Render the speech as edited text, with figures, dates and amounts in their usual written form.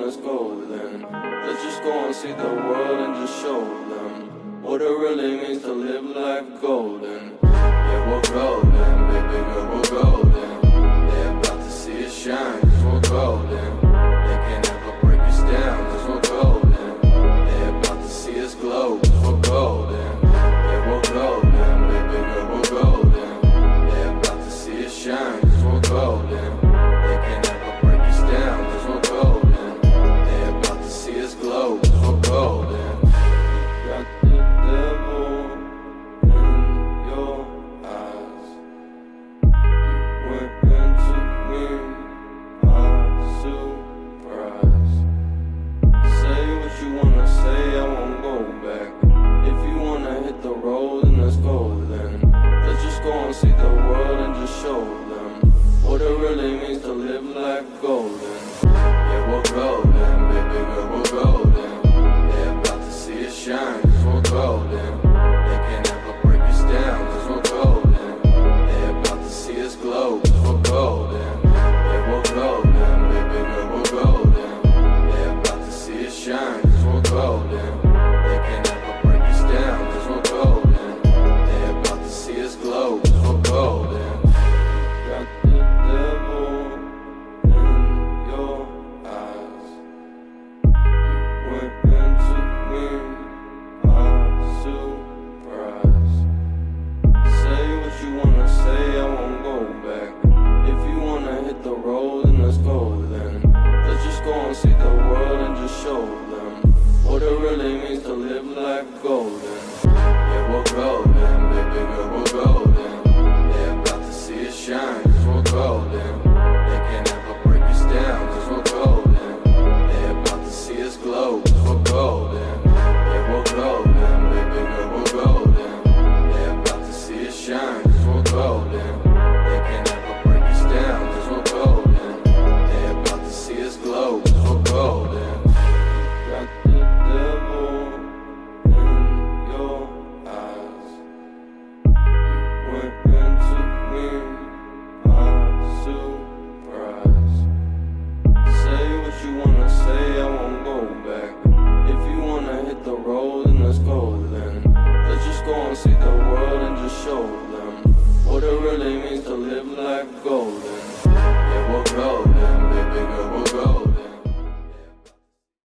let's go then. Let's just go and see the world and just show them what it really means to live life golden. Yeah, we're golden, baby girl, we're golden. They're about to see us shine, cause we're golden. They can't ever break us down, cause we're golden. They're about to see us glow, cause we're golden. Yeah, we're golden, baby girl, we're golden. They're about to see us shine, cause we're golden. They can't ever break us down, cause we're golden. They're about to see us glow, cause we're golden. Got the devil in your eyes. You went into me by surprise. Say what you wanna say, I won't go back. If you wanna hit the road, then let's go then. Let's just go and see the world and just show them what it really means to live life golden. Yeah, we're golden, baby girl, we're golden. They're about to see us shine, cause we're golden. They can't ever break us down, cause we're golden. They're about to see us glow, cause we're golden. Yeah, we're golden, baby girl, we're golden. They're about to see us shine, cause we're golden. They can't ever break us down, cause we're golden. They're about to see us glow, cause we're golden. Got the devil in your eyes. You went into me by surprise. Say what you wanna say, I won't go back. If you wanna hit the road, then let's go then. Let's just go and see the world and just show them what it really means to live life golden. Yeah, we're golden, baby girl, we're golden. They're about to see us shine, cause we're golden. They can't ever break us down, cause we're golden. They're about to see us glow, cause we're golden. Yeah, we're golden, baby girl, we're golden. They're about to see us shine, cause we're golden. They can't ever break us down, cause we're golden. They're about to see us glow, cause we're golden. Got the devil in your eyes. You went into me by surprise. Say what you wanna say, I won't go back. If you wanna hit the road, then let's go then. Let's just go and see the world and just show them what it really means to live life golden.